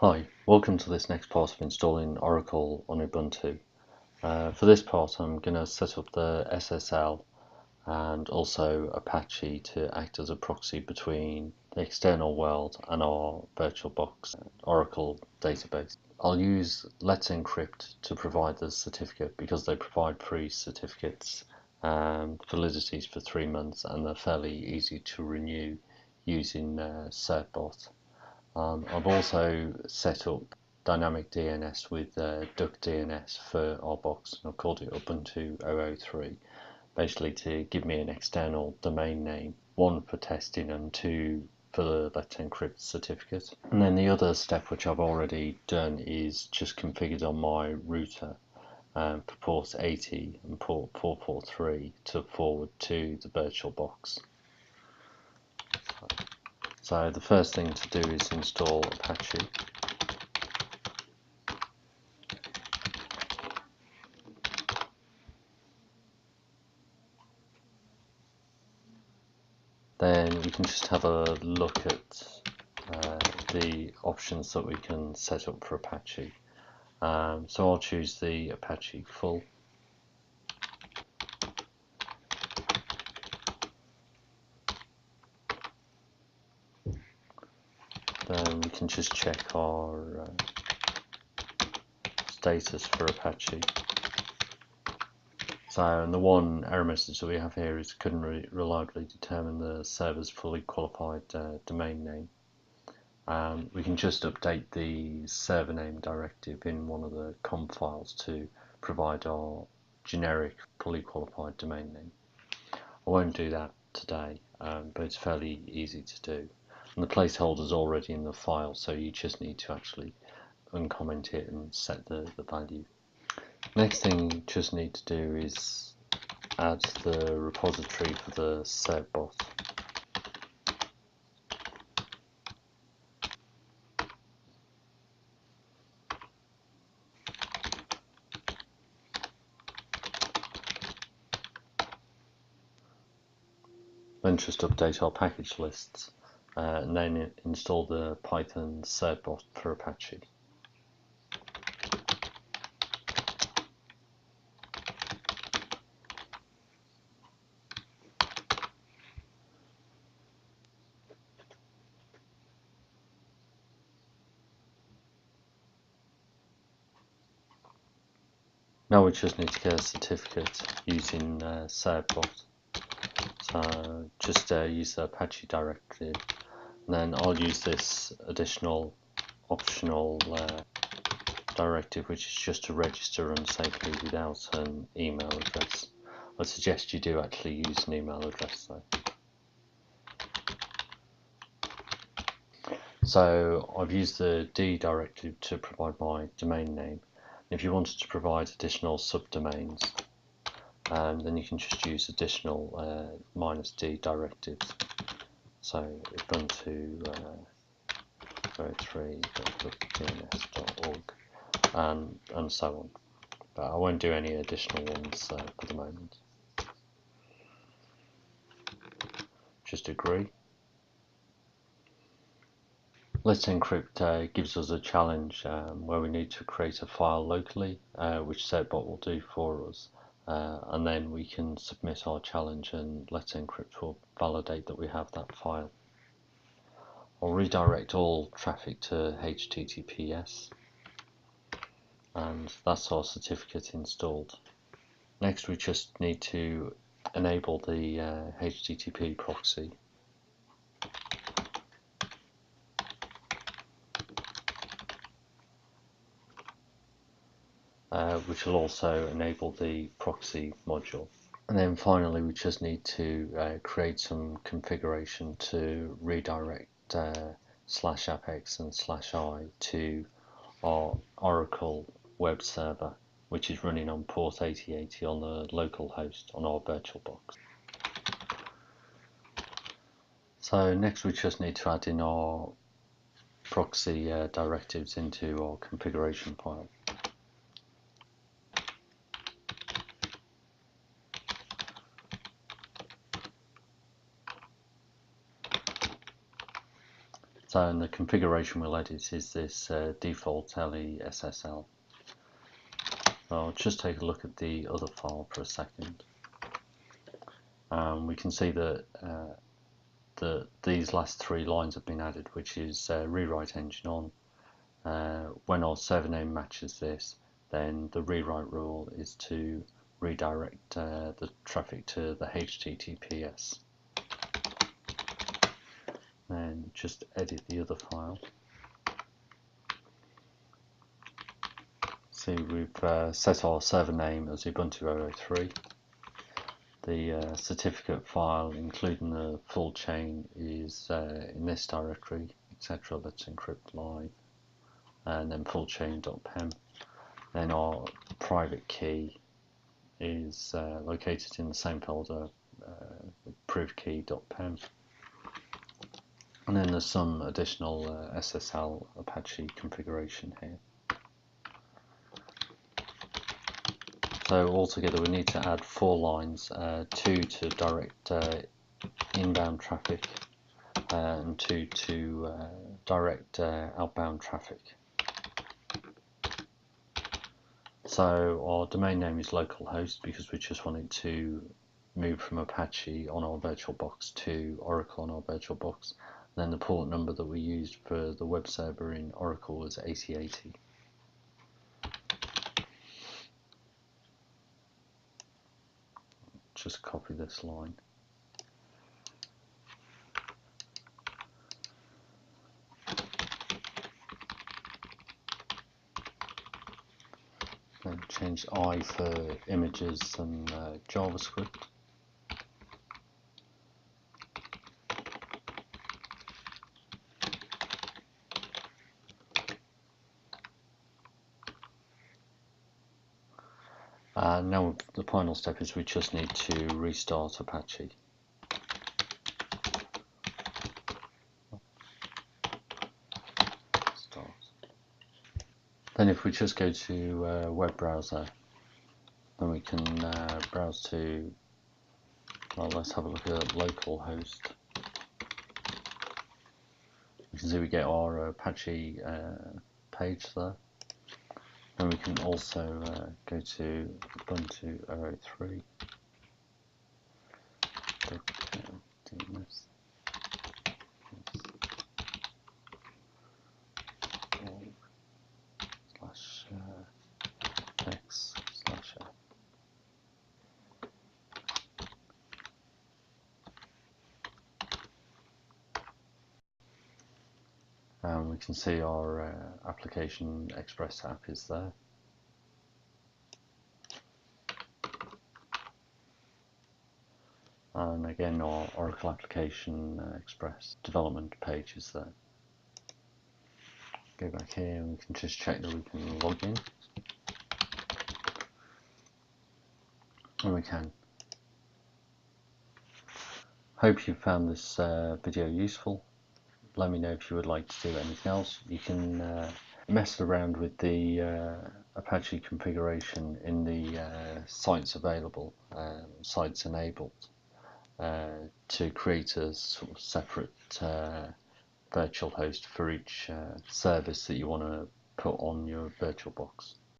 Hi, welcome to this next part of installing Oracle on Ubuntu. For this part I'm going to set up the SSL and also Apache to act as a proxy between the external world and our VirtualBox Oracle database. I'll use Let's Encrypt to provide the certificate because they provide free certificates, validities for 3 months, and they're fairly easy to renew using certbot. I've also set up dynamic DNS with duck DNS for our box, and I've called it Ubuntu 003, basically to give me an external domain name, one for testing and two for the Let's Encrypt certificate. And then the other step, which I've already done, is just configured on my router for port 80 and port 443 to forward to the VirtualBox. So the first thing to do is install Apache. Then we can just have a look at the options that we can set up for Apache. So I'll choose the Apache full. Then we can just check our status for Apache. So, and the one error message that we have here is couldn't reliably determine the server's fully qualified domain name. We can just update the server name directive in one of the COM files to provide our generic fully qualified domain name. I won't do that today, but it's fairly easy to do. And the placeholder is already in the file, so you just need to actually uncomment it and set the value. Next thing you just need to do is add the repository for the certbot. Then just update our package lists, and then install the Python certbot for Apache. Now we just need to get a certificate using certbot. So just use the Apache directive, and then I'll use this additional optional directive, which is just to register unsafely without an email address. I suggest you do actually use an email address though. So I've used the D directive to provide my domain name. If you wanted to provide additional subdomains, then you can just use additional -D directives. So Ubuntu 03.dns.org and so on. But I won't do any additional ones for the moment. Just agree. Let's Encrypt gives us a challenge where we need to create a file locally, which certbot will do for us, and then we can submit our challenge and Let's Encrypt will validate that we have that file. I'll redirect all traffic to HTTPS, and that's our certificate installed. Next we just need to enable the HTTP proxy. Which will also enable the proxy module. And then finally we just need to create some configuration to redirect /apex and /i to our Oracle web server, which is running on port 8080 on the local host on our VirtualBox. So next we just need to add in our proxy directives into our configuration file. So in the configuration we'll edit is this default LE SSL. I'll just take a look at the other file for a second. We can see that these last 3 lines have been added, which is rewrite engine on. When our server name matches this, then the rewrite rule is to redirect the traffic to the HTTPS. Then just edit the other file. See, we've set our server name as Ubuntu 003. The certificate file, including the full chain, is in this directory, etc. Let's encrypt live, and then fullchain.pem. Then our private key is located in the same folder, privkey.pem. And then there's some additional SSL Apache configuration here. So altogether we need to add 4 lines, 2 to direct inbound traffic and 2 to direct outbound traffic. So our domain name is localhost because we just wanted to move from Apache on our VirtualBox to Oracle on our VirtualBox. And then the port number that we used for the web server in Oracle was 8080. Just copy this line. Then change I for images and JavaScript. Now the final step is we just need to restart Apache. Start. Then if we just go to web browser, then we can browse to, well, let's have a look at localhost. You can see we get our Apache page there. And we can also go to Ubuntu 003. /x/. And we can see our application Express app is there. And again, our Oracle application Express development page is there. Go back here and we can just check that we can log in. And we can. Hope you found this video useful. Let me know if you would like to do anything else. You can mess around with the Apache configuration in the sites available, sites enabled, to create a sort of separate virtual host for each service that you want to put on your VirtualBox.